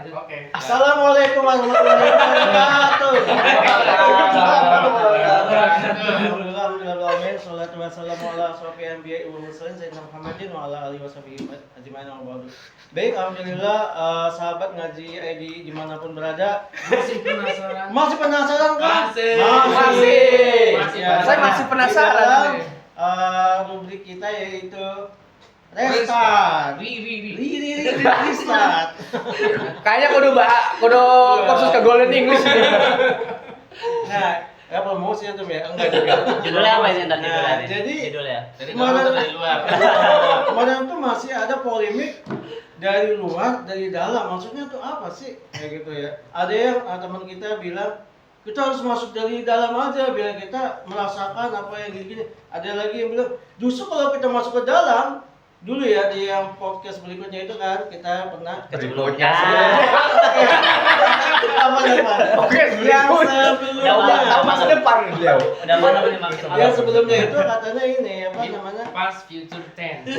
lanjut. Oke. Assalamualaikum warahmatullahi wabarakatuh. Alhamdulillah, salatu wassalamu ala asrofil anbiya'i wal mursalin sayyidina Muhammadin wa ala alihi washabihi ajmain wa ba'du. Baik, alhamdulillah sahabat ngaji ID dimanapun berada. Masih penasaran? Masih penasaran kan? Masih. Saya masih penasaran. Rubrik kita yaitu Restart. Restart. Kayaknya kudu kursus ke Golden English. Nah, promosinya tuh ya, enggak juga. Judulnya apa ini tadi? Nah, jadi judulnya. Dari dalam atau dari luar? Kemarin tuh masih ada polemik dari luar, dari dalam. Maksudnya tuh apa sih? Kayak gitu ya. Ada yang teman kita bilang kita harus masuk dari dalam aja biar kita merasakan apa yang gini-gini. Ada lagi yang bilang justru kalau kita masuk ke dalam dulu ya di yang podcast berikutnya itu kan kita pernah Berikutnya. apa namanya? Oke, yang sebelumnya. sebelumnya. Masa depan beliau. Udah mana nih makin Yang sebelumnya itu katanya ini apa namanya? Past future tense.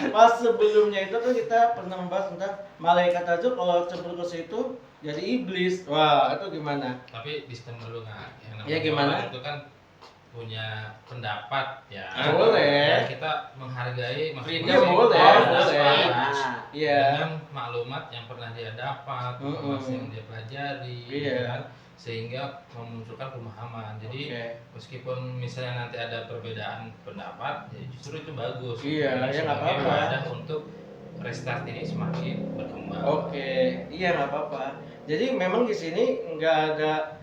Pas sebelumnya itu kan kita pernah membahas tentang malaikat aja kalau cemburu ke situ jadi iblis. Wah, itu gimana? Tapi disclaimer dulu nggak? Yang namanya Ya, gimana? orang itu kan punya pendapat ya. Boleh. Dan kita menghargai Ya, boleh. Iya. Dengan maklumat yang pernah dia dapat, informasi yang dia pelajari, Iya. kan? Sehingga memunculkan pemahaman. Jadi Oke. meskipun misalnya nanti ada perbedaan pendapat, ya justru itu bagus. Iya, ya nggak Sebagai apa-apa. wadah untuk restart ini semakin berkembang. Oke, iya nggak apa-apa. Jadi memang di sini nggak ada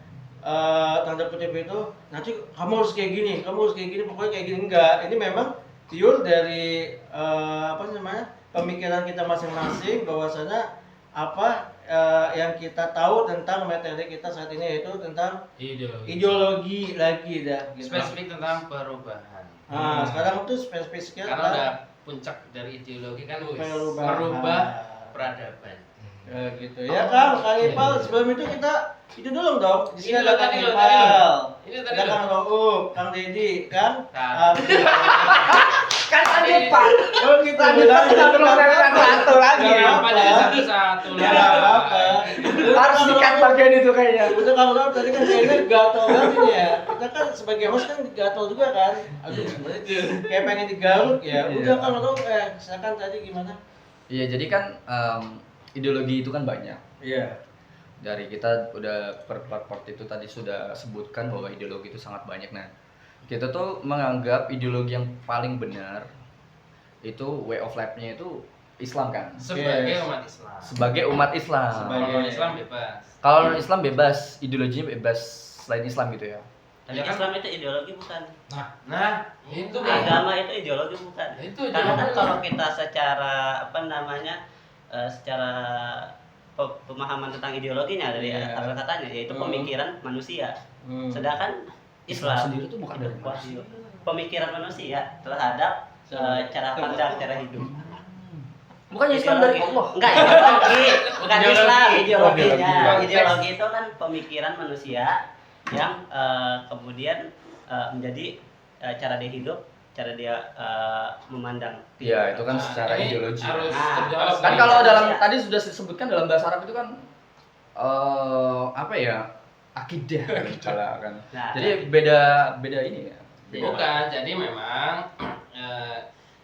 tanda kutip itu nanti kamu harus kayak gini, pokoknya kayak gini enggak. Ini memang pure dari apa namanya pemikiran kita masing-masing bahwasanya apa yang kita tahu tentang materi kita saat ini yaitu tentang ideologi lagi dah. Gitu. Spesifik tentang perubahan. Nah, sekarang itu spesifiknya Karena udah puncak dari ideologi kan merubah peradaban. Gitu ya Kang Ipal. Sebelum itu kita itu dulu dong. Di sini Ini ada Kang tadi lo, Ipal. Ini tadi Ada lo. Kang Roub, Kang Dedi, Kang Kan lanjut Pak. Oh gitu. Kita belum satu lagi. Kenapa jadi satu-satu Ya nggak apa-apa. Harus dikat bagian itu kayaknya. Udah Kang Roub tadi kan kayaknya gatel banget ini ya. Kita kan sebagai host kan gatel juga kan. Aduh, kayak pengen digaruk ya. Udah Kang Roub silakan tadi gimana? Iya, jadi kan ideologi itu kan banyak. Iya. Dari kita udah per part itu tadi sudah sebutkan bahwa ideologi itu sangat banyak. Nah, kita tuh menganggap ideologi yang paling benar itu way of life-nya itu Islam kan. Sebagai umat Islam. Sebagai umat Islam. Kalau Islam bebas. Kalau non Islam bebas, ideologinya bebas selain Islam gitu ya. Tapi Ya kan? Islam itu ideologi bukan. Nah, itu Bang. Agama itu ideologi bukan. Itu Karena kan ideologi. kalau kita secara apa namanya secara pemahaman tentang ideologinya dari Iya. asal katanya yaitu pemikiran manusia. Sedangkan Islam Islam sendiri tuh bukan dari Wah, manusia. pemikiran manusia terhadap cara pandang, cara hidup. Bukan Islam dari Allah. Enggak, ideologi, bukan Ideologi. Islam, ideologinya. Ideologi. Ideologi itu kan pemikiran manusia yang kemudian menjadi cara dia hidup, cara dia memandang. Iya, itu kan Nah, secara ini ideologi. harus Nah, terjawab. Kan nih. kalau dalam Iya. tadi sudah disebutkan dalam bahasa Arab itu kan apa ya? Akidah kan. Nah, Jadi beda ini ya. Bukan, jadi memang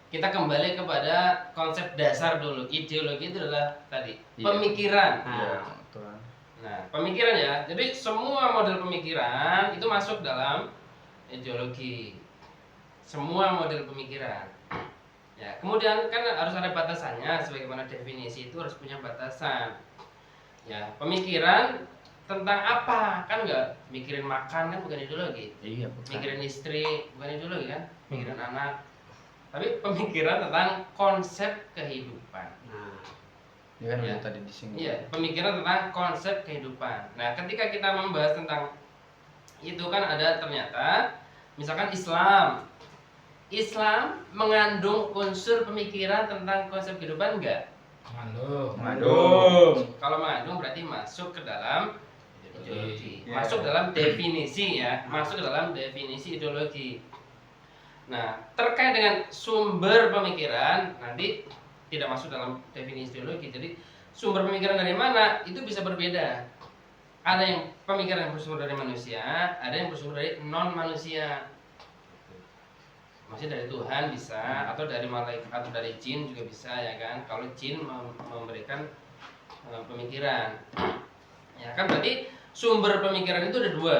kita kembali kepada konsep dasar dulu. Ideologi itu adalah tadi Iya. pemikiran. Iya, betul. Nah, pemikiran ya. Jadi semua model pemikiran itu masuk dalam ideologi. Semua model pemikiran. Ya, kemudian kan harus ada batasannya sebagaimana definisi itu harus punya batasan. Ya, pemikiran tentang apa? Kan enggak mikirin makan kan bukan ideologi. Iya, betul. Mikirin istri bukan ideologi kan? Mikirin anak. Tapi pemikiran tentang konsep kehidupan. nah, Ya kan Iya. udah tadi disinggung. Iya, pemikiran tentang konsep kehidupan. Nah, ketika kita membahas tentang itu kan ada ternyata misalkan Islam mengandung unsur pemikiran tentang konsep kehidupan enggak? Mengandung. Kalau mengandung berarti masuk ke dalam ideologi. Iya. Masuk dalam definisi ya, masuk ke dalam definisi ideologi. Nah, terkait dengan sumber pemikiran nanti tidak masuk dalam definisi ideologi. Jadi sumber pemikiran dari mana itu bisa berbeda. Ada yang pemikiran yang bersumber dari manusia, ada yang bersumber dari non manusia. Maksudnya dari Tuhan bisa, atau dari malaikat atau dari jin juga bisa ya kan. Kalau jin memberikan pemikiran, ya kan berarti sumber pemikiran itu ada dua,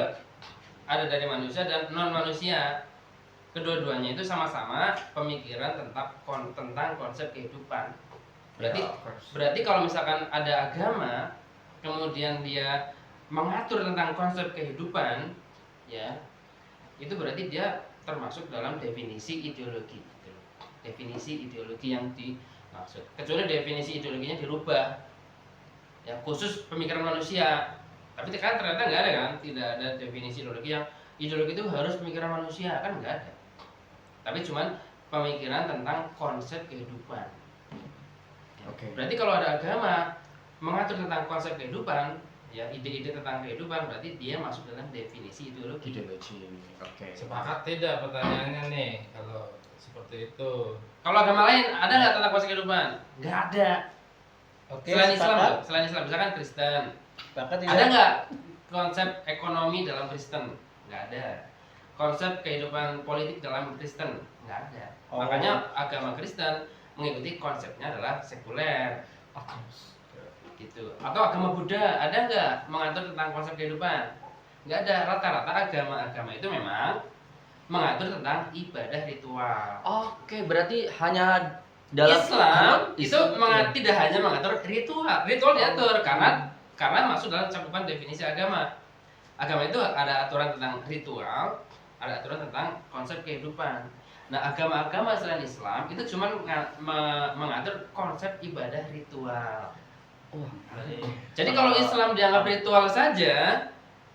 ada dari manusia dan non manusia. Kedua-duanya itu sama-sama pemikiran tentang konsep kehidupan. Berarti kalau misalkan ada agama, kemudian dia mengatur tentang konsep kehidupan, ya itu berarti dia termasuk dalam definisi ideologi. Definisi ideologi yang dimaksud. Kecuali definisi ideologinya dirubah, ya khusus pemikiran manusia. Tapi kan ternyata nggak ada kan, tidak ada definisi ideologi yang ideologi itu harus pemikiran manusia, kan nggak ada. Tapi cuman pemikiran tentang konsep kehidupan. Oke. Berarti kalau ada agama mengatur tentang konsep kehidupan, ya ide-ide tentang kehidupan, berarti dia masuk dalam definisi ideologi. Oke. Sepakat tidak pertanyaannya nih kalau seperti itu? Kalau agama lain ada nggak tentang konsep kehidupan? Nggak ada. Oke, Selain Islam, sepakat. loh. Selain Islam, misalkan Kristen, Sepakat ada tidak? nggak konsep ekonomi dalam Kristen? Nggak ada. Konsep kehidupan politik dalam Kristen? Nggak ada. Oh. Makanya agama Kristen mengikuti konsepnya adalah sekuler. Gitu. Atau agama Buddha ada nggak mengatur tentang konsep kehidupan? Nggak ada. Rata-rata agama-agama itu memang mengatur tentang ibadah ritual. Oke, berarti hanya dalam Islam itu Islam. tidak hanya mengatur ritual diatur karena masuk dalam cakupan definisi agama. Agama itu ada aturan tentang ritual, ada aturan tentang konsep kehidupan. Nah, agama-agama selain Islam itu cuma mengatur konsep ibadah ritual. Jadi kalau Islam dianggap ritual saja,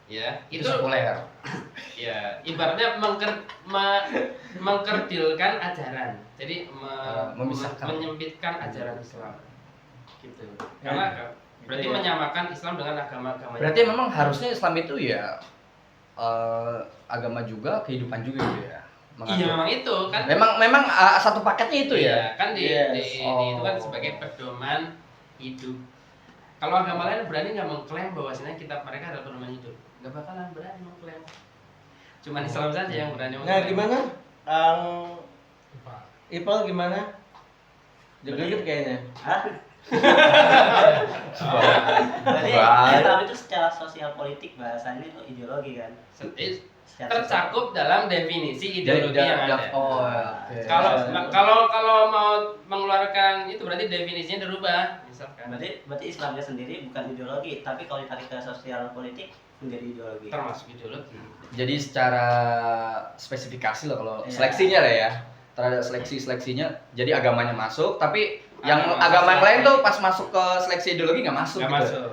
ya itu itu sekuler. ya ibaratnya mengkerdilkan ajaran. Jadi Memisahkan. menyempitkan ajaran Islam. Gitu. Karena berarti menyamakan Islam dengan agama-agama. Berarti memang harusnya Islam itu ya agama juga, kehidupan juga gitu ya. Iya memang itu kan. Memang satu paketnya itu ya. Iya, kan Yes. itu kan sebagai pedoman hidup. Kalau agama lain berani nggak mengklaim bahwasanya kitab mereka adalah pedoman hidup? Nggak bakalan berani mengklaim. Cuman Islam saja yang berani Nah, mengklaim. gimana? Kang Pak. Ipal gimana? Joget kayaknya. Hah? Jadi Baik. Islam itu secara sosial politik bahasanya itu ideologi kan. Secara Tercakup dalam definisi ideologi yang ada. Oh, oke. Kalau mau mengeluarkan itu berarti definisinya dirubah, misalkan. berarti Islamnya sendiri bukan ideologi, tapi kalau ditarik ke sosial politik menjadi ideologi. Termasuk ideologi. Jadi secara spesifikasi loh kalau Iya. seleksinya lah ya. Terhadap seleksinya jadi agamanya masuk, tapi yang Agama agama yang masuk. lain tuh pas masuk ke seleksi ideologi nggak masuk Nggak gitu. masuk.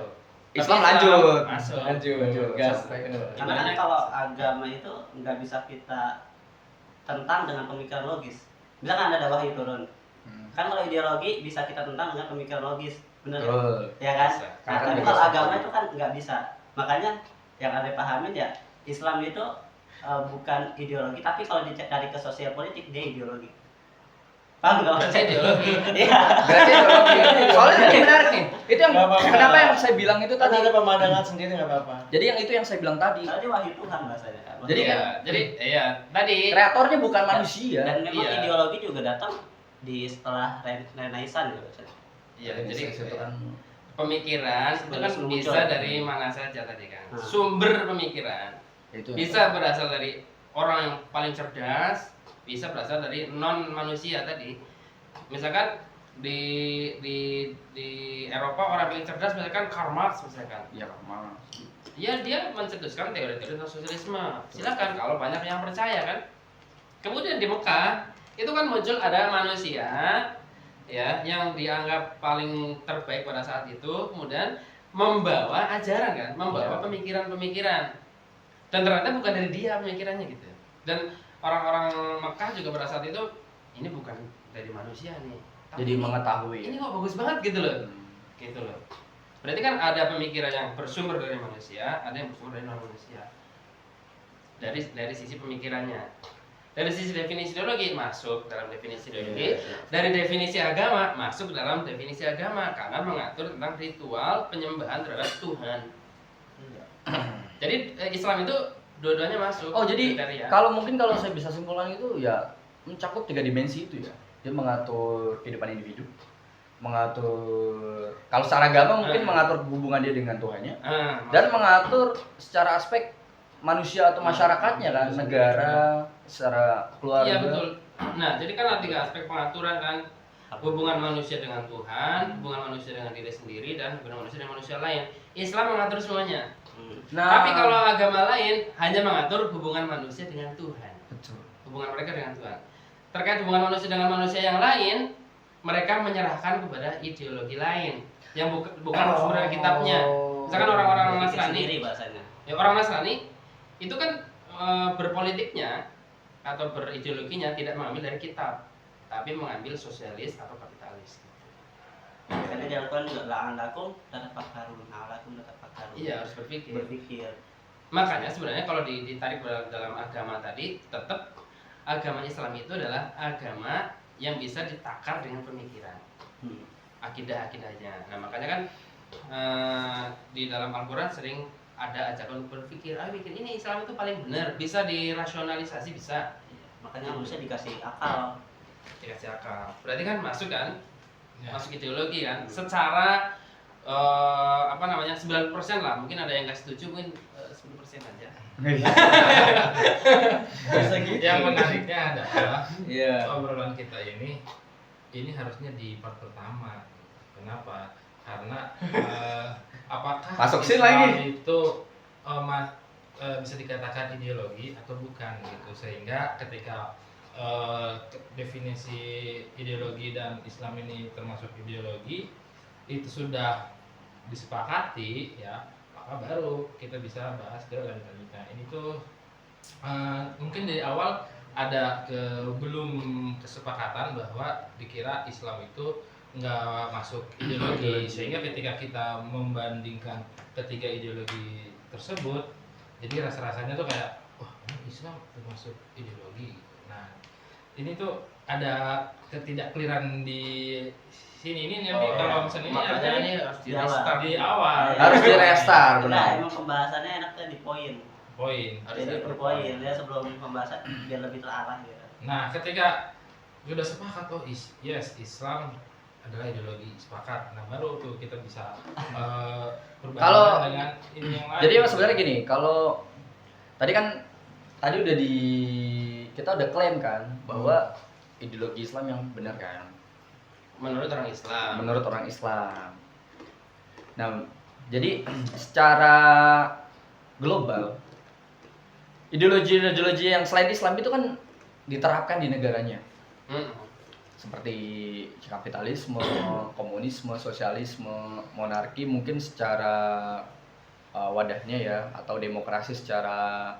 Islam Tapi lanjut. Masuk. Lanjut, gas. Karena kan kalau agama itu nggak bisa kita tentang dengan pemikiran logis. Misalkan ada wahyu turun, kan kalau ideologi bisa kita tentang dengan pemikiran logis, benar Betul. ya kan? Bisa. Nah, Karena tapi bisa. kalau agama itu kan nggak bisa. Makanya yang ada pahamin ya Islam itu bukan ideologi, tapi kalau dicari ke sosial politik dia ideologi. Paham nggak Berarti maksudnya? ideologi. Iya. Berarti ideologi. Soalnya ini menarik nih. Itu yang Nggak apa-apa. kenapa yang saya bilang itu Kan tadi. ada pemandangan sendiri nggak apa-apa. Jadi yang itu yang saya bilang tadi. Karena dia wahyu Tuhan bahasanya. Jadi Iya, kan- jadi iya tadi Kreatornya bukan manusia. Dan memang Iya. ideologi juga datang di setelah Renaissance gitu. iya, jadi itu kan pemikiran itu kan Sebelum bisa muncul. dari mana saja tadi kan. Hmm. Sumber pemikiran itu bisa berasal dari orang yang paling cerdas, bisa berasal dari non manusia tadi. Misalkan di Eropa orang paling cerdas misalkan Karl Marx misalkan. ya mana. Ya dia mencetuskan teori-teori tentang sosialisme. Silakan kalau banyak yang percaya kan. Kemudian di Mekah itu kan muncul ada manusia ya yang dianggap paling terbaik pada saat itu, kemudian membawa ajaran kan, membawa Ya. pemikiran-pemikiran. Dan ternyata bukan dari dia pemikirannya gitu. Dan orang-orang Mekah juga pada saat itu ini bukan dari manusia nih. Tapi Jadi mengetahui. ini kok bagus banget gitu loh. Gitu loh. Berarti kan ada pemikiran yang bersumber dari manusia, ada yang bersumber dari non manusia. Dari sisi pemikirannya. Dari sisi definisi ideologi masuk dalam definisi ideologi, dari definisi agama masuk dalam definisi agama karena mengatur tentang ritual penyembahan terhadap Tuhan. Jadi Islam itu dua-duanya masuk. Oh jadi kriteria. kalau saya bisa simpulkan itu ya mencakup 3 dimensi itu ya. Dia mengatur kehidupan individu, mengatur kalau secara agama mungkin mengatur hubungan dia dengan Tuhannya, dan mengatur secara aspek manusia atau masyarakatnya kan, negara, secara keluarga. Iya betul. Nah jadi kan 3 aspek pengaturan kan, hubungan manusia dengan Tuhan, hubungan manusia dengan diri sendiri, dan hubungan manusia dengan manusia lain. Islam mengatur semuanya. Nah, Tapi kalau agama lain hanya mengatur hubungan manusia dengan Tuhan. betul. Hubungan mereka dengan Tuhan. Terkait hubungan manusia dengan manusia yang lain, mereka menyerahkan kepada ideologi lain yang bukan sebenarnya kitabnya. Misalkan orang-orang Berpikir Nasrani, sendiri bahasanya. ya orang Nasrani itu kan berpolitiknya atau berideologinya tidak mengambil dari kitab, tapi mengambil sosialis atau kapitalis. Karena dilakukan juga la'an lakum tatafakkarun, alakum tatafakkarun. Iya harus berpikir. Berpikir. Makanya sebenarnya kalau ditarik dalam agama tadi, tetap agama Islam itu adalah agama yang bisa ditakar dengan pemikiran, akidah-akidahnya. Nah makanya kan di dalam Al-Quran sering ada ajakan berpikir, bikin ini Islam itu paling benar, bisa dirasionalisasi, bisa. Makanya manusia dikasih akal. Dikasih akal. Berarti kan masuk kan, Ya. masuk ideologi kan. Secara 90% lah, mungkin ada yang nggak setuju, mungkin 10% aja. Bisa gitu. Yang menariknya adalah Iya. obrolan kita ini harusnya di part pertama. Kenapa? Karena apakah Masuk scene Islam lagi. itu bisa dikatakan ideologi atau bukan gitu, sehingga ketika definisi ideologi dan Islam ini termasuk ideologi itu sudah disepakati ya, maka baru kita bisa bahas ke lanjutnya. Ini tuh mungkin dari awal ada belum kesepakatan bahwa dikira Islam itu nggak masuk ideologi, sehingga ketika kita membandingkan ketiga ideologi tersebut, jadi rasa-rasanya tuh kayak wah ini Islam termasuk ideologi gitu. Nah ini tuh ada ketidakkeliran di sini ini nanti kalau misalnya ini Makanya harusnya ini harus di di awal. restart di awal Harus di restart, Nah, benar. emang pembahasannya enaknya di poin. poin. Jadi per poin ya, sebelum pembahasan biar lebih terarah gitu. Nah ketika sudah sepakat yes Islam adalah ideologi, sepakat, nah baru tuh kita bisa berbanding Kalau- dengan ini yang lain. Jadi sebenarnya gini, kalau tadi udah kita udah klaim kan bahwa ideologi Islam yang benar kan, menurut orang Islam. menurut orang Islam. Nah, jadi secara global ideologi yang selain Islam itu kan diterapkan di negaranya. Seperti kapitalisme, komunisme, sosialisme, monarki mungkin secara wadahnya ya, atau demokrasi secara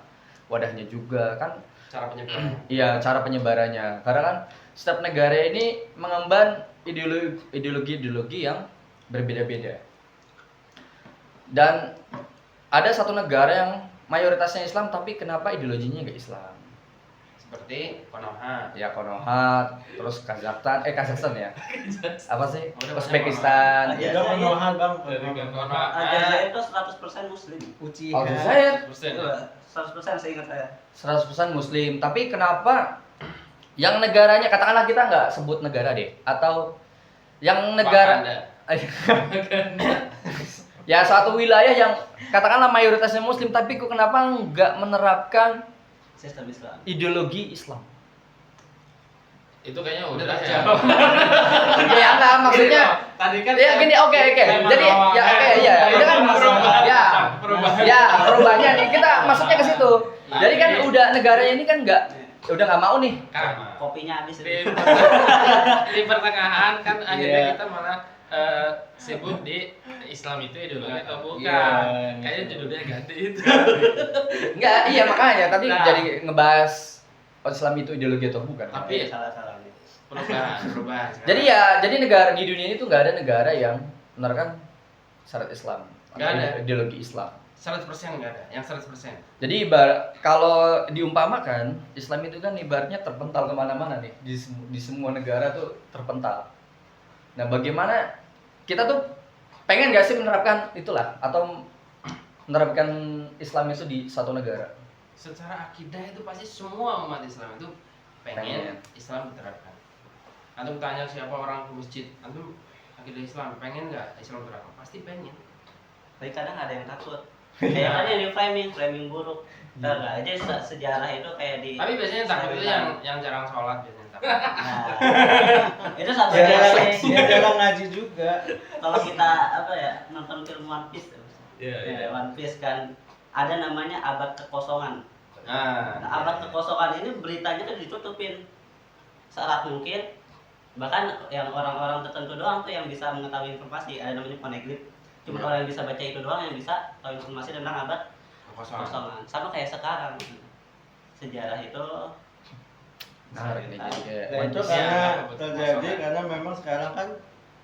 wadahnya juga kan. Cara penyebaran. Iya, cara penyebarannya. Karena kan setiap negara ini mengemban ideologi yang berbeda-beda. Dan ada satu negara yang mayoritasnya Islam tapi kenapa ideologinya nggak Islam? Seperti Konoha. Ya Konoha, terus Kazakhstan ya. Apa sih? Udah, Uzbekistan. Iya. Udah Konoha bang. Dari Konoha. Aljazair itu 100% muslim. Uchiha. Aljazair 100% seingat saya. 100% Muslim. Tapi kenapa yang negaranya, katakanlah kita nggak sebut negara deh, atau yang negara ya suatu wilayah yang katakanlah mayoritasnya Muslim, tapi kok kenapa nggak menerapkan Sistem Islam. ideologi Islam? Itu kayaknya udah Udah ya. Ya enggak, maksudnya tadi kan ya gini, oke. Jadi ya oke ya, itu kan perubahannya nih. Kita masuknya ke situ. Jadi kan udah negaranya ini kan udah nggak mau nih. Kan Kopinya habis di, itu. di pertengahan kan akhirnya Iya. kita malah sibuk di Islam itu ideologi atau bukan. Iya. Kayaknya judulnya ganti itu. Enggak, iya makanya tadi Nah. jadi ngebahas Islam itu ideologi atau bukan. Tapi- salah nih. Perubahan. Jadi negara di dunia itu nggak ada negara yang menerapkan syarat Islam, Nggak ada. ideologi Islam. 100% nggak ada, yang 100%. Jadi kalau diumpamakan Islam itu kan ibaratnya terpental kemana-mana nih di semua negara tuh terpental. Nah bagaimana kita tuh pengen gak sih menerapkan itulah atau menerapkan Islam itu di satu negara? Secara akidah itu pasti semua umat Islam itu pengen Islam diterapkan. Antum tanya siapa orang ke masjid, antum akidah Islam pengen nggak Islam diterapkan? Pasti pengen. Tapi kadang ada yang takut. Kayak ada yang di framing buruk. Tahu nggak? Jadi sejarah itu kayak di. Tapi biasanya takut itu yang jarang sholat biasanya takut. Nah, itu satu Dia jarang ngaji juga. Kalau kita apa ya nonton film One Piece, Iya. One Piece kan ada namanya abad kekosongan. Nah, Nah, abad kekosongan ini beritanya tuh ditutupin seerat mungkin. Bahkan yang orang-orang tertentu doang tuh yang bisa mengetahui informasi. Ada namanya poneglyph. Cuma orang yang bisa baca itu doang yang bisa tahu informasi tentang abad kosongan. kekosongan. Sama kayak sekarang. Sejarah itu Menarik nih jadi kayak Nah, itu Manusia, karena abad terjadi kekosongan. karena memang sekarang kan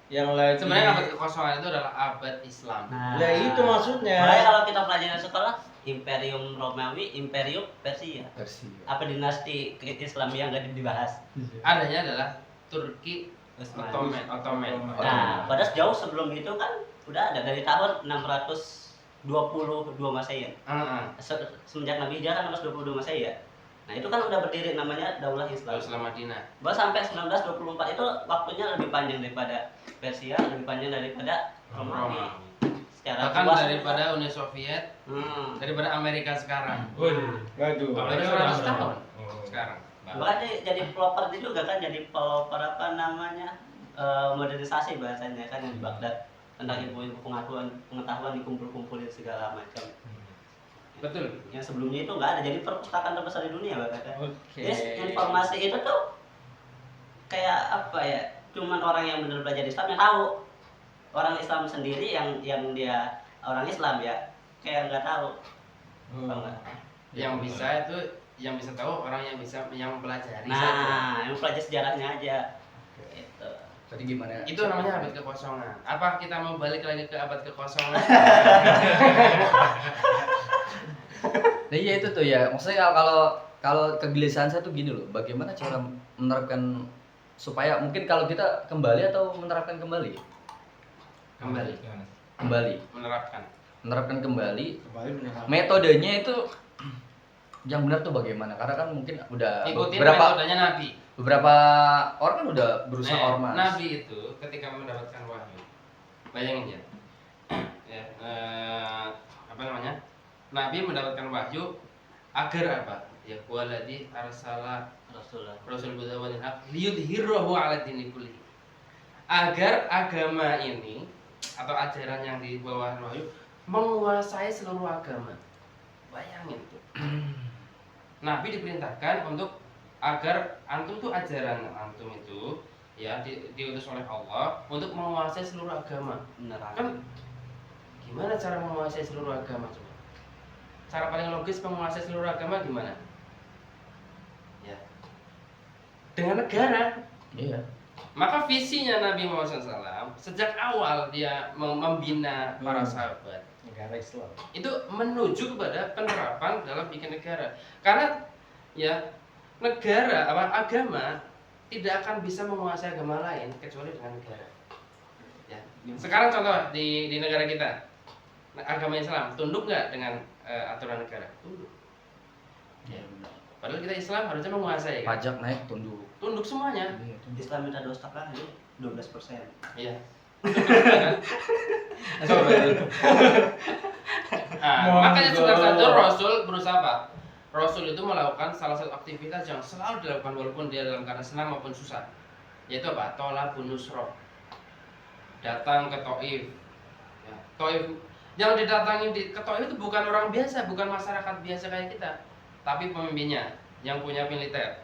yang lagi Sebenarnya abad kekosongan itu adalah abad Islam. Nah, itu maksudnya. Makanya kalau kita pelajari di sekolah Imperium Romawi, Imperium Persia. versi. Apa dinasti Islam yang nggak dibahas? Adanya adalah Turki Utsmani. Ottoman. Nah, padahal jauh sebelum itu kan udah ada dari tahun 622 Masehi. Heeh. Semenjak Nabi Hijrah kan 622 Masehi ya. Nah, itu kan udah berdiri namanya Daulah Islam. Islam Madinah. Bahwa sampai 1924 itu waktunya lebih panjang daripada Persia, lebih panjang daripada Romawi. Roma. Secara Bahkan luas daripada Uni Soviet, daripada Amerika sekarang. Waduh. Waduh. Baru Amerika 200 sudah tahun Oh. sekarang. bahkan jadi pelopor itu juga kan jadi pelopor apa namanya modernisasi bahasanya kan yang di Baghdad tentang ilmu pengetahuan dikumpul-kumpulin segala macam. Betul. Yang sebelumnya itu nggak ada, jadi perpustakaan terbesar di dunia bahkan. Oke. Jadi informasi itu tuh kayak apa ya? Cuman orang yang benar belajar Islam yang tahu. Orang Islam sendiri yang dia orang Islam ya kayak nggak tahu. Paham nggak? Yang bisa itu yang bisa tahu orang yang bisa yang mempelajari saja. Nah, yang pelajari sejarahnya aja. Gitu. Tadi gimana? Itu namanya abad kekosongan. Apa kita mau balik lagi ke abad kekosongan? Nah iya itu tuh ya, maksudnya kalau kegelisahan saya tuh gini loh, bagaimana cara menerapkan supaya mungkin kalau kita kembali atau menerapkan kembali, Kembali menerapkan kembali, Kembali beneran. metodenya itu yang benar tuh bagaimana? Karena kan mungkin udah Ikutin beberapa metodenya Nabi. orang kan udah berusaha ormas. Nabi itu ketika mendapatkan wahyu, bayangin ya, apa namanya? Nabi mendapatkan wahyu agar apa? Ya waladhi arsala rasul bidawatil haq liyudhhirahu 'ala dini kulli. Agar agama ini atau ajaran yang dibawa wahyu menguasai seluruh agama. Bayangin tuh. Nabi diperintahkan untuk agar antum tuh ajaran antum itu ya diutus oleh Allah untuk menguasai seluruh agama. Beneran. Kan gimana cara menguasai seluruh agama coba? Cara paling logis menguasai seluruh agama gimana? Ya. Dengan negara. Iya. Maka visinya Nabi Muhammad SAW sejak awal dia membina para sahabat Negara Islam. itu menuju kepada penerapan dalam bikin negara. Karena ya negara agama tidak akan bisa menguasai agama lain kecuali dengan negara. Ya. Sekarang contoh di negara kita agama Islam tunduk nggak dengan aturan negara? Tunduk. Ya. Padahal kita Islam harusnya menguasai kan? Pajak naik tunduk. Tunduk semuanya. Iya, tunduk. Islam minta 2,5 aja 12%. Iya. Makanya Monggo. salah satu Rasul berusaha apa? Rasul itu melakukan salah satu aktivitas yang selalu dilakukan walaupun dia dalam keadaan senang maupun susah, yaitu apa? Tolabun nusroh. Datang ke Taif. Ya, Taif yang didatangi ke Taif itu bukan orang biasa, bukan masyarakat biasa kayak kita, tapi pemimpinnya yang punya militer.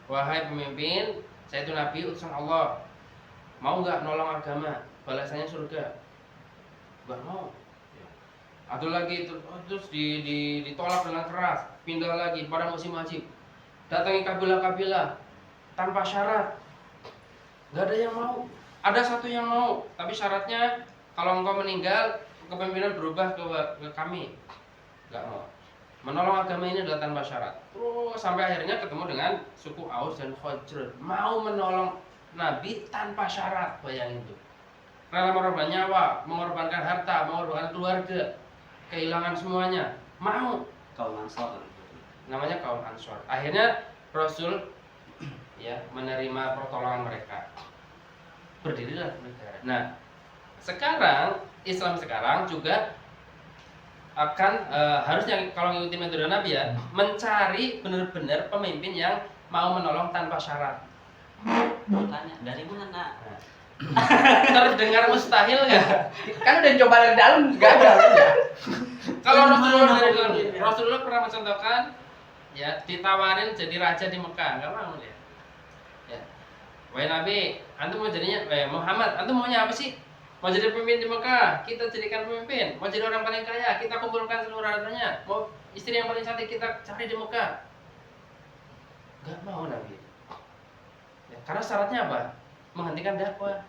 Wahai pemimpin, saya itu Nabi utusan Allah. Mau nggak nolong agama? Balasannya surga. Nggak mau. Ada lagi terus ditolak dengan keras, pindah lagi pada musim wajib. Datangi kabilah-kabilah tanpa syarat. Nggak ada yang mau. Ada satu yang mau, tapi syaratnya kalau engkau meninggal kepemimpinan berubah ke kami. Nggak mau. Menolong agama ini adalah tanpa syarat. Terus sampai akhirnya ketemu dengan suku Aus dan Khazraj. Mau menolong Nabi tanpa syarat, bayangin tuh. Rela mengorbankan nyawa, mengorbankan harta, mengorbankan keluarga, kehilangan semuanya. Mau. Kaum Ansor. Namanya kaum Ansor. Akhirnya Rasul ya menerima pertolongan mereka. Berdirilah negara. Nah, sekarang Islam sekarang juga akan harusnya kalau ngikutin metode Nabi ya, mencari benar-benar pemimpin yang mau menolong tanpa syarat. Tanya dari mana? Terdengar mustahil nggak? Kan udah coba dari dalam gagal ya. Kalau Dari Rasulullah mana dari pemimpin? dulu, Rasulullah pernah mencontohkan ya ditawarin jadi raja di Mekah, nggak mau dia. Ya. Wahai Nabi, antum mau jadinya, Muhammad, antum maunya apa sih? Mau jadi pemimpin di Mekah, kita jadikan pemimpin. Mau jadi orang paling kaya, kita kumpulkan seluruh hartanya. Mau istri yang paling cantik, kita cari di Mekah. Nggak mau Nabi. Ya, karena syaratnya apa? Menghentikan dakwah.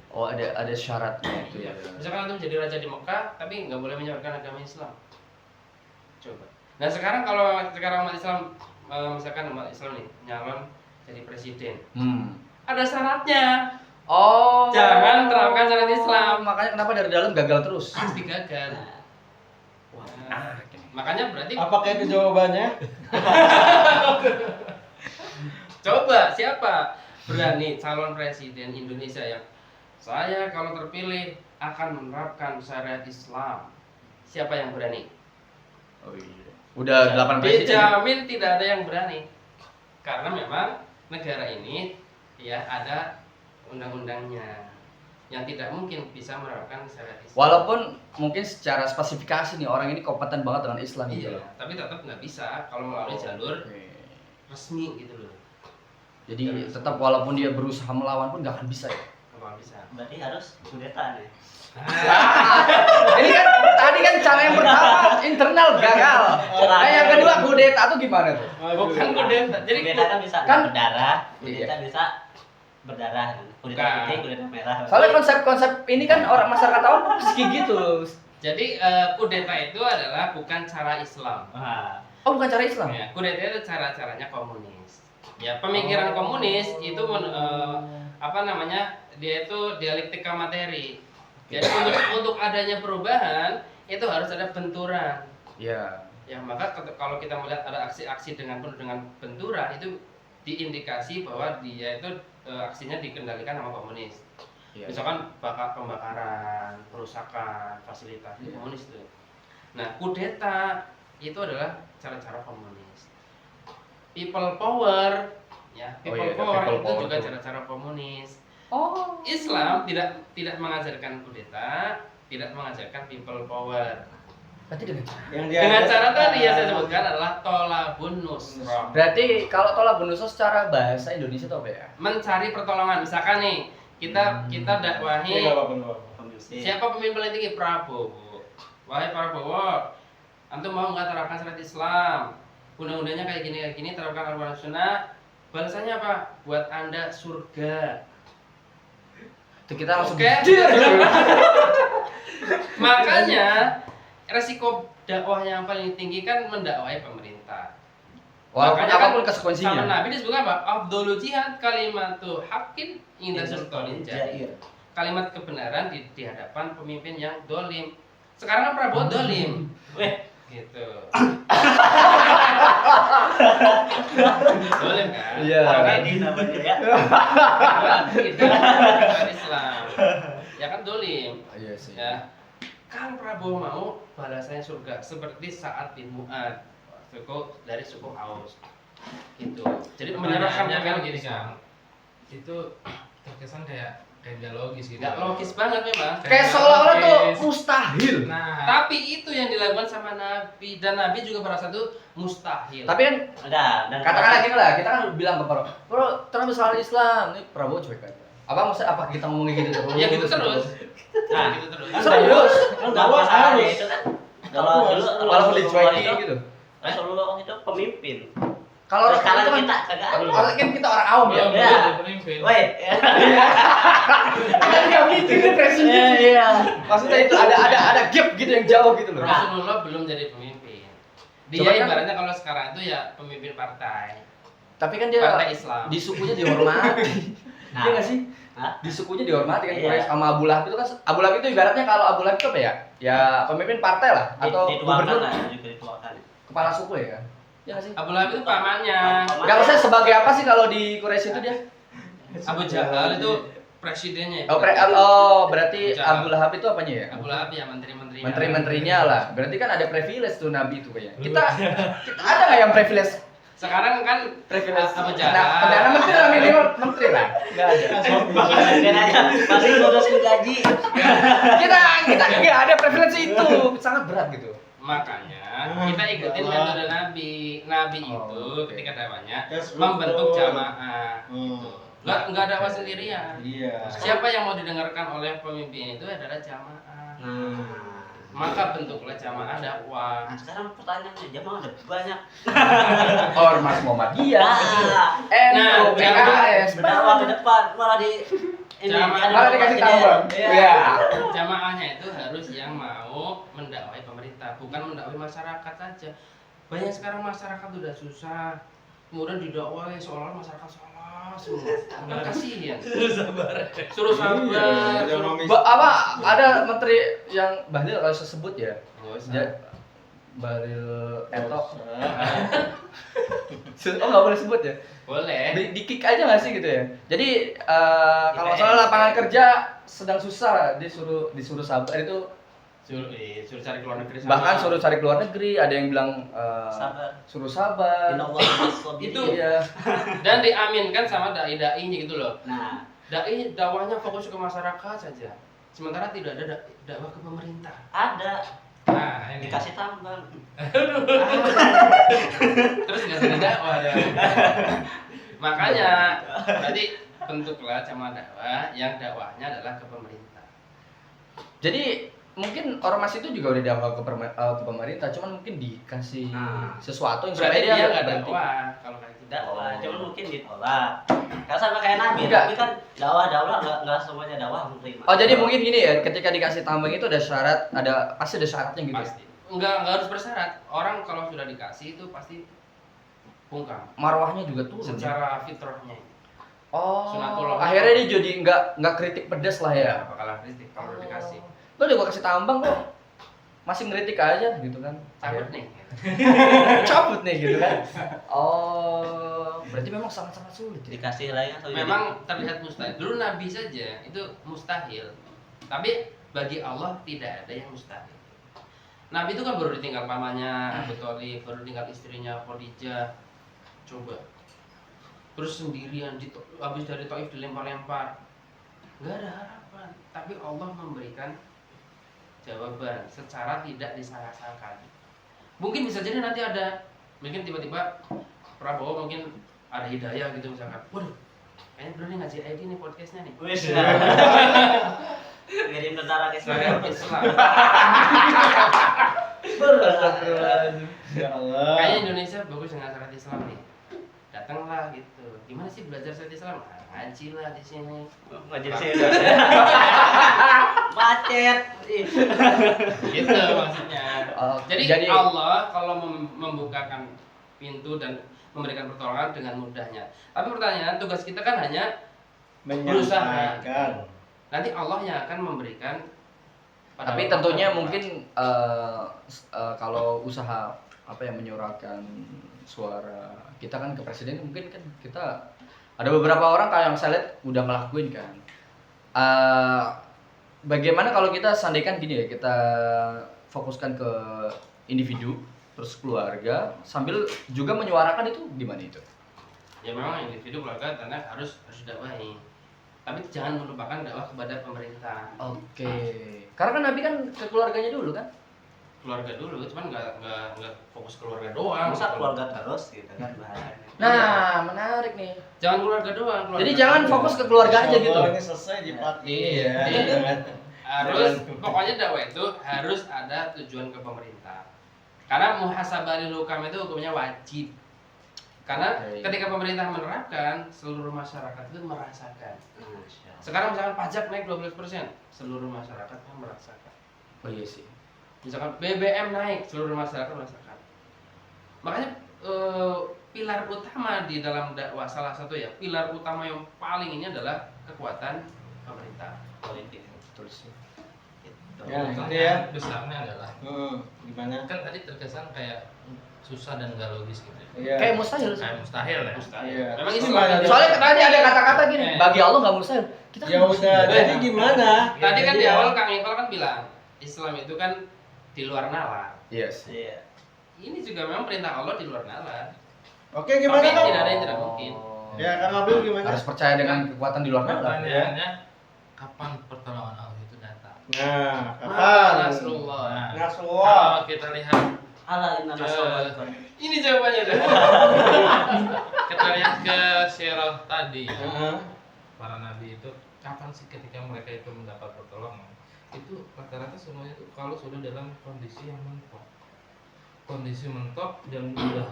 Oh, ada syaratnya itu ya. Misalkan antum jadi raja di Mekah, tapi nggak boleh menyebarkan agama Islam. Coba. Nah sekarang kalau sekarang umat Islam, misalkan umat Islam nih nyalon jadi presiden, ada syaratnya. Oh. Jangan terapkan syarat Islam. Makanya kenapa dari dalam gagal terus? Pasti gagal. Wah, Nah, makanya berarti Apakah itu jawabannya? coba siapa berani calon presiden Indonesia yang saya kalau terpilih akan menerapkan syariat Islam. Siapa yang berani? Oh iya. Udah 8 presiden. Dijamin tidak ada yang berani. Karena memang negara ini ya ada undang-undangnya yang tidak mungkin bisa menerapkan syariat Islam. Walaupun mungkin secara spesifikasi nih orang ini kompeten banget dengan Islam gitu Iya, loh. tapi tetap nggak bisa kalau melalui jalur Oke. resmi gitu loh. Jadi tetap walaupun dia berusaha melawan pun nggak akan bisa ya. Nggak bisa. Berarti harus kudeta nih. Ini kan tadi kan cara yang pertama internal gagal. Nah yang kedua kudeta tuh gimana tuh? Bukan kudeta. Jadi Kudeta kan bisa kan- berdarah, Iya. kudeta bisa berdarah. Kudeta Bukan. putih, kudeta merah. Soalnya konsep-konsep ini kan orang masyarakat awam pasti kayak gitu. jadi kudeta itu adalah bukan cara Islam. Wah, Oh bukan cara Islam. Ya, kudeta itu cara-caranya komunis. Ya, pemikiran komunis itu apa namanya? Dia itu dialektika materi. Jadi untuk adanya perubahan itu harus ada benturan. Iya. Ya, maka kalau kita melihat ada aksi-aksi dengan penuh dengan benturan itu diindikasi bahwa dia itu aksinya dikendalikan sama komunis. Iya. Misalkan pembakaran, perusakan, fasilitas itu komunis itu. Nah, kudeta itu adalah cara-cara komunis. People power, ya, people iya, power people itu power juga tuh. cara-cara komunis. Oh. Islam tidak mengajarkan kudeta, tidak mengajarkan people power. Berarti dengan Dengan cara tadi yang saya sebutkan adalah tolabun nusroh. Berarti kalau tolak bonus secara bahasa Indonesia itu apa ya? Mencari pertolongan. Misalkan nih, kita dakwahi Iya, nggak apa-apa, nggak apa-apa. pemimpin. siapa pemimpin paling tinggi? Prabowo. Wahai Prabowo, antum mau nggak terapkan syariat Islam? Undang-undangnya kayak gini, terapkan Al-Quran Sunnah. Balasannya apa? Buat Anda surga. Itu kita langsung Oke. Makanya resiko dakwah yang paling tinggi kan mendakwai pemerintah. Walaupun Makanya kan apapun sama konsekuensinya. Nabi disebutkan apa? Afdhalu jihad kalimatu haqqin inda sultanin jair. Kalimat kebenaran di hadapan pemimpin yang dolim. Sekarang kan Prabowo dolim. Weh, Gitu. Dolim kan? Iya. Karena ini namanya ya. itu bukan Islam. Ya kan dolim. Iya sih. Ya. Kan Prabowo mau balasannya surga seperti Sa'ad bin Mu'ad dari suku Aus. Gitu. Jadi menyerahkan Pertanyaannya kan pemimpin gini Islam. Kang, itu terkesan kayak gak logis gitu. Nggak logis banget memang. Kayak seolah-olah tuh mustahil. Nah, Tapi itu yang dilakukan sama Nabi dan Nabi juga merasa itu mustahil. Tapi kan Udah, dan katakanlah gini lah, kita kan bilang ke Prabowo, bro, terus soal Islam, ini Prabowo cuek aja. Apa kita ngomongin gitu terus? ya gitu terus. Nah, gitu terus. Serius? Kan dakwah dakwah harus. itu kan kalau dulu Walaupun Rasulullah dicuekin itu- gitu. Rasulullah itu pemimpin. Kalau orang sekarang itu kan kita kagak ada. kan kita orang awam ya. Belum Ya. jadi pemimpin. Woi. Kan nggak mikir nih presiden. Iya. Maksudnya itu ada gap gitu yang jauh gitu loh. Rasulullah belum jadi pemimpin. Dia Cuma kan- ibaratnya kalau sekarang itu ya pemimpin partai. Tapi kan dia Partai Islam. di sukunya dihormati. Nah. Iya nggak sih? Hah? Di sukunya dihormati kan Iya. Quraisy sama Abu Lahab itu kan Abu Lahab itu ibaratnya kalau Abu Lahab itu apa ya? Ya pemimpin partai lah atau Dituakan gubernur lah, juga dituakan. kepala suku ya. Iya nggak sih? Abu Lahab itu pamannya. Enggak maksudnya sebagai apa sih kalau di Quraisy itu dia? Abu Jahal itu presidennya. Berarti Jahal. Abu Lahab itu apanya ya? Abu Lahab ya menteri-menterinya. Menteri-menterinya lah. Berarti kan ada privilege tuh Nabi itu kayaknya. Kita ada nggak yang privilege? Sekarang kan Privilege. Abu Nah, Jahal. perdana menteri lah minimal menteri lah. Nggak ada. Biar aja masih ngurusin gaji. kita nggak ada privilege itu. Sangat berat gitu. Makanya kita ikutin metode Nabi. Nabi itu Oh, oke. ketika dakwahnya Yes, membentuk betul. jamaah. Hmm. Gitu. Nggak dakwah sendirian. Iya. Siapa yang mau didengarkan oleh pemimpin itu adalah jamaah. Nah. Maka bentuklah jamaah dakwah. Nah, sekarang pertanyaannya jamaah ada banyak. Ormas Muhammadiyah. Nah, NU, PKS. Berdakwah ke depan malah di ini Jamaah. ada Malah dikasih presiden. tambang. Iya. Iya. Jamaahnya itu harus yang mau mendakwai pemerintah, bukan mendakwai masyarakat saja. Banyak sekarang masyarakat udah susah, kemudian didakwai seolah masyarakat salah semua. Kan kasihan. Suruh sabar. Iya, Suruh Apa ada menteri yang Bahlil kalau saya sebut ya? Nggak usah. Bahlil Etok. Oh nggak boleh sebut ya? Boleh. Di kick aja nggak sih gitu ya? Jadi kalau IPN. soal lapangan kerja sedang susah, disuruh sabar itu Suruh cari keluar negeri sama. bahkan suruh cari keluar negeri. Ada yang bilang Sabar. suruh sabar. Inallah bis-sabirin. Itu. Iya. Dan diaminkan sama dai-dainya gitu loh. Nah, Dai dakwahnya fokus ke masyarakat saja. Sementara tidak ada dakwah ke pemerintah. ada Nah, ini. dikasih tambang. Terus nggak ada dakwah ya. Makanya berarti bentuklah jamaah dakwah yang dakwahnya adalah ke pemerintah. Jadi mungkin ormas itu juga udah dakwah ke pemerintah, cuman mungkin dikasih Nah. sesuatu yang Berarti supaya dia nggak berhenti. dakwah kalau kayak gitu. Dakwah, cuman mungkin ditolak. Karena sama kayak Nabi, Enggak. Nabi kan dakwah nggak semuanya dakwah menerima. Oh jadi mungkin gini ya, ketika dikasih tambang itu ada syarat, pasti ada syaratnya gitu. Pasti. Nggak harus bersyarat. Orang kalau sudah dikasih itu pasti bungkam Marwahnya juga turun. Ya? secara fitrahnya. Oh. Sunatullah. Akhirnya dia jadi nggak kritik pedas lah ya. Bakalan kritik kalau udah dikasih. Lo udah gua kasih tambang kok masih ngeritik aja gitu kan. Cabut nih. Cabut nih gitu kan. Oh, berarti memang sangat-sangat sulit. Ya? Dikasih lagi atau Memang terlihat mustahil. Dulu Nabi saja itu mustahil. Tapi bagi Allah tidak ada yang mustahil. Nabi itu kan baru ditinggal pamannya Abu Thalib, baru ditinggal istrinya Khadijah. Coba. Terus sendirian habis dari Taif dilempar-lempar. Enggak ada harapan, tapi Allah memberikan jawaban secara tidak disangka-sangka. Mungkin bisa jadi nanti ada mungkin tiba-tiba Prabowo mungkin ada hidayah gitu misalkan. Waduh, kayaknya berani ngaji ID nih podcastnya nih. Wis. Ngirim tentara ke Saya Israel. Islam. Ya Allah. Kayaknya Indonesia bagus dengan syariat Islam nih. Datanglah gitu. Gimana sih belajar syariat Islam? Ah, ngaji lah di sini. Ngaji sih. Macet. Gitu maksudnya. Oh, Jadi Allah kalau membukakan pintu dan memberikan pertolongan dengan mudahnya. Tapi pertanyaan tugas kita kan hanya berusaha. Menyampaikan. Nanti Allah yang akan memberikan. pada tapi orang tentunya yang mungkin kalau usaha apa yang menyuarakan suara kita kan ke presiden mungkin kan kita ada beberapa orang kayak yang saya lihat udah ngelakuin kan. Bagaimana kalau kita sandaikan gini ya, kita fokuskan ke individu terus keluarga sambil juga menyuarakan itu gimana itu? ya memang individu keluarga karena harus dakwahi. Tapi jangan melupakan dakwah kepada pemerintah. Oke. Karena kan Nabi kan ke keluarganya dulu kan? Keluarga dulu, cuman nggak fokus keluarga doang. Masa keluarga terus gitu kan bahasanya. Nah, menarik nih. Jangan keluarga doang. Keluarga Jadi jangan doang. fokus ke keluarga aja gitu. Insyaallah ini selesai di part ini Iya. ya. Harus pokoknya dakwah itu harus ada tujuan ke pemerintah. Karena muhasabah lil hukam itu hukumnya wajib. Karena Oke. ketika pemerintah menerapkan, seluruh masyarakat itu merasakan. Masya Allah. Sekarang misalkan pajak naik 12%, seluruh masyarakat kan merasakan. Oh iya sih. Misalkan BBM naik, seluruh masyarakat merasakan. Makanya pilar utama di dalam dakwah, salah satu ya, pilar utama yang paling ini adalah kekuatan pemerintah. Politik. Betul sih. Ya, itu Pertanyaan ya. besarnya adalah Gimana? kan tadi terkesan kayak susah dan gak logis gitu. Iya. Kayak mustahil sih. Kayak mustahil ya. Iya. Memang Terus Islam gimana itu- dong? Soalnya tadi ada kata-kata gini, Eh. bagi Allah nggak mustahil. Kita Ya kan udah, Nah, jadi gimana? Tadi kan Jadi di ya. awal Kang Iqbal kan bilang Islam itu kan di luar nalar. Yes. Iya. Ini juga memang perintah Allah di luar nalar. Oke, gimana Tapi Kang? tidak ada yang tidak mungkin. Ya, Kang Abil gimana? Harus percaya dengan kekuatan di luar nalar. Pertanyaannya kapan pertolongan Allah itu datang? Nah, Maka kapan? Nasrullah. Nah, Nasrullah. kalau kita lihat Ala inna nasobatkan. Ini jawabannya udah. kita lihat ke sirah tadi Heeh. para nabi itu kapan sih ketika mereka itu mendapat pertolongan? Itu rata-rata semuanya itu kalau sudah dalam kondisi yang mentok. Kondisi mentok dan udah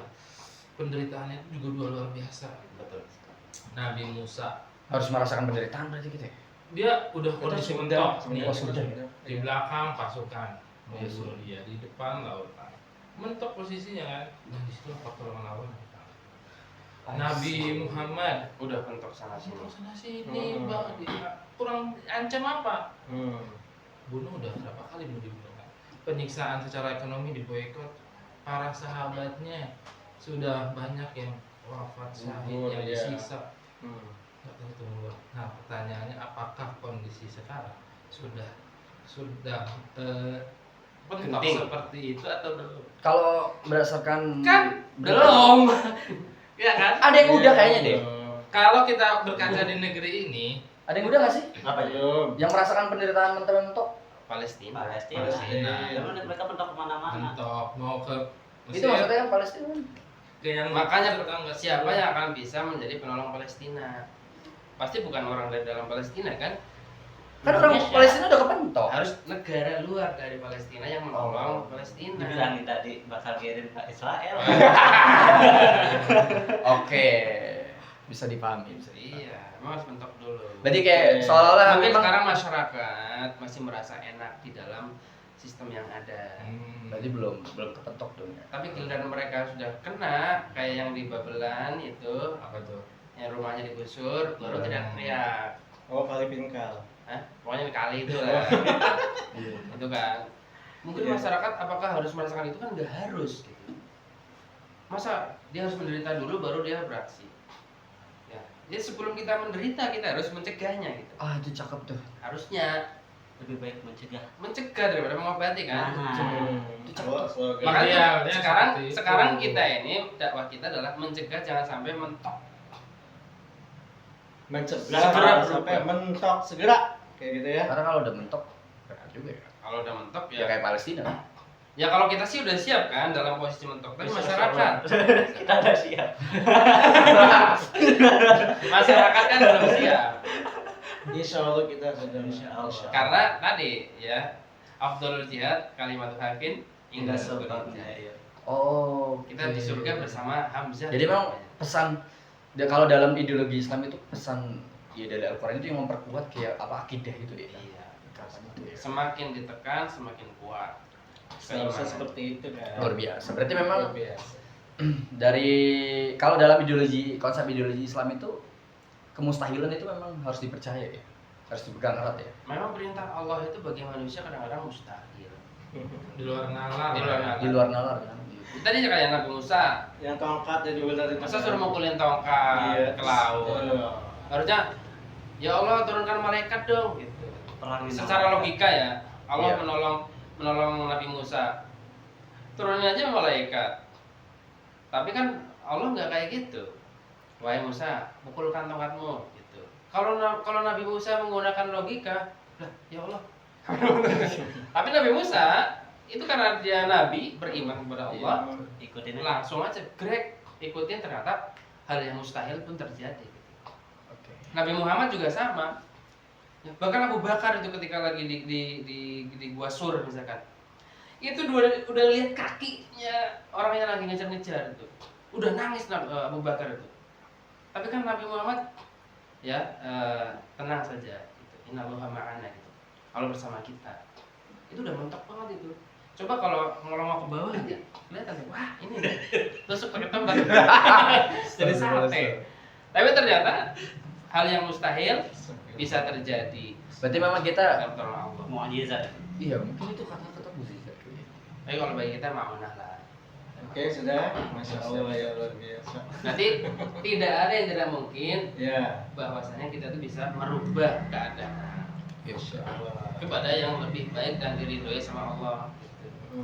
penderitaannya itu juga luar biasa. Betul. Nabi Musa Harus merasakan penderitaan berarti kita. Ya? dia udah kondisi mentok nih. Oh, sudah. Di belakang pasukan Iya, membunuh dia, di depan lautan mentok posisinya kan. Nah disitu pertolongan Allah datang. Nabi Muhammad Udah pentok sana sini. mentok sana sini bang, kurang ancam apa? Bunuh udah berapa kali mau dibunuh kan? Penyiksaan secara ekonomi diboikot, para sahabatnya sudah banyak yang wafat syahid, Gugur, yang ya. disiksa. Nggak tahu tunggu. Nah pertanyaannya apakah kondisi sekarang sudah pentok Genting. seperti itu atau belum? Kalau berdasarkan Kan belum. Ya kan? ada yang udah kayaknya deh. Kalau kita berkaca di negeri ini, Ada yang udah nggak sih? Apa itu? Belum. Yang merasakan penderitaan mentok. Palestina. Palestina. Palestina. Memang mereka mentok kemana-mana. mentok mau ke Itu maksudnya kan Palestina. ke yang Makanya tetangga siapa yang akan bisa menjadi penolong Palestina? Pasti bukan orang dari dalam Palestina kan? Kan orang Palestina udah kepentok. Harus negara luar dari Palestina yang menolong Palestina. Dibilangin tadi bakal kirim ke Israel. Oke. Bisa dipahami. Bisa dipahami. Iya, memang harus mentok dulu. Berarti kayak seolah-olah Mungkin memang sekarang masyarakat masih merasa enak di dalam sistem yang ada. berarti belum kepentok dong ya. Tapi giliran mereka sudah kena kayak yang di Babelan itu, apa tuh? yang rumahnya digusur, baru teriak-teriak. Oh, kali pingkal. Hah? Pokoknya kali itu lah. Itu kan. Mungkin Iya. masyarakat apakah harus merasakan itu kan nggak harus gitu. Masa dia harus menderita dulu baru dia beraksi. Ya. Jadi sebelum kita menderita kita harus mencegahnya gitu. Ah, itu cakep tuh. Harusnya Lebih baik mencegah. daripada mengobati kan. Itu cakep. Oh, slogan. Makanya Idealnya sekarang seperti itu. sekarang kita ini dakwah kita adalah mencegah jangan sampai mentok. Mencegah Segera sampai berubah. mentok segera kayak gitu ya. Karena kalau udah mentok berat juga ya. Kalau udah mentok Ya ya. kayak Palestina. Ya kalau kita sih udah siap kan dalam posisi mentok, tapi masyarakat Kita udah siap. masyarakat kan belum siap. Insya Allah kita sudah. Insya Allah. Karena tadi ya afdhalul jihad kalimat hakin indah Indah surga. sobatnya ya. Oh, Kita di surga bersama Hamzah. Jadi memang pesan kalau dalam ideologi Islam itu pesan ya dari Al-Qur'an itu yang memperkuat kayak apa akidah gitu ya. Iya. Ikatan itu ya. Semakin ditekan semakin kuat. Seharusnya seperti itu kan. Luar biasa. Berarti memang Luar biasa. dari kalau dalam ideologi konsep ideologi Islam itu kemustahilan itu memang harus dipercaya ya. Harus dipegang erat ya. Memang perintah Allah itu bagi manusia kadang-kadang mustahil. Di luar nalar. Di luar nalar. Di luar nalar kan. Gitu. Tadi kayak Nabi Musa, Yang tongkat jadi ular itu. masa suruh mukulin tongkat Iya. ke laut. Iya. Harusnya ya Allah turunkan malaikat dong gitu. Perangin Secara logika ya, Allah Iya. menolong Nabi Musa. Turunin aja malaikat. Tapi kan Allah nggak kayak gitu. Wahai Musa, pukulkan tongkatmu gitu. Kalau Nabi Musa menggunakan logika, lah ya Allah. Tapi Nabi Musa itu karena dia nabi beriman kepada Allah, ikutin aja. langsung aja grek ikutin, ternyata hal yang mustahil pun terjadi. Oke. Nabi Muhammad juga sama. Bahkan Abu Bakar itu ketika lagi di gua Sur misalkan, itu udah lihat kakinya orang yang lagi ngejar-ngejar itu, udah nangis Abu Bakar itu. Tapi kan Nabi Muhammad ya tenang saja gitu. Innallaha ma'ana gitu. Allah bersama kita. Itu udah mentok banget itu. Coba kalau ngelongok ke bawah aja, kelihatan wah ini tusuk pakai tombak. Jadi sate. Tapi ternyata hal yang mustahil bisa terjadi. Berarti memang kita Dengan pertolongan Allah. Mukjizat. iya mungkin itu kata-kata mukjizat. Tapi kalau bagi kita ma'unah lah. Oke, sudah. Masya Allah ya luar biasa. Berarti tidak ada yang tidak mungkin Ya, bahwasanya kita tuh bisa merubah keadaan Masya Allah. kepada yang lebih baik dan diridhoi sama Allah. Gitu.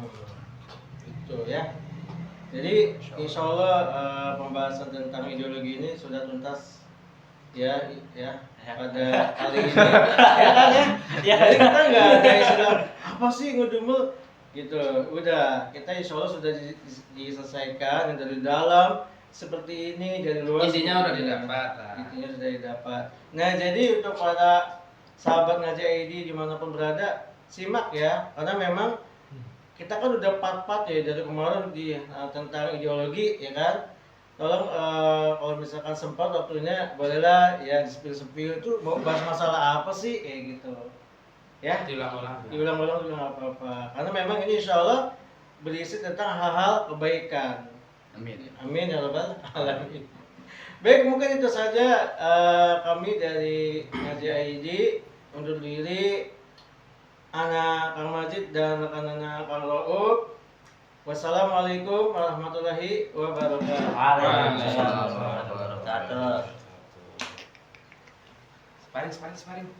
Itu ya. Jadi insya Allah pembahasan tentang ideologi ini sudah tuntas ya pada kali ini ya kan ya. Jadi kita nggak istilah apa sih ngedumel gitu. Udah kita insya Allah sudah diselesaikan yang dari dalam seperti ini, dari luar Intinya udah seperti ini. didapat lah. Intinya sudah didapat. Nah jadi untuk para sahabat ngaji ID dimanapun berada, simak ya, karena memang kita kan udah part-part ya dari kemarin di tentang ideologi ya kan. Tolong kalau misalkan sempat waktunya bolehlah ya di-spill itu mau bahas masalah apa sih kayak gitu ya, Diulang-ulang. diulang-ulang juga nggak apa-apa karena memang ini insya Allah berisi tentang hal-hal kebaikan. Amin. Amin ya rabbal alamin. Baik, mungkin itu saja kami dari Ngaji ID undur diri. Ana Kang Majid dan rekan-rekan Kang Rauf. Wassalamualaikum warahmatullahi wabarakatuh. Waalaikumsalam warahmatullahi wabarakatuh. Sparing.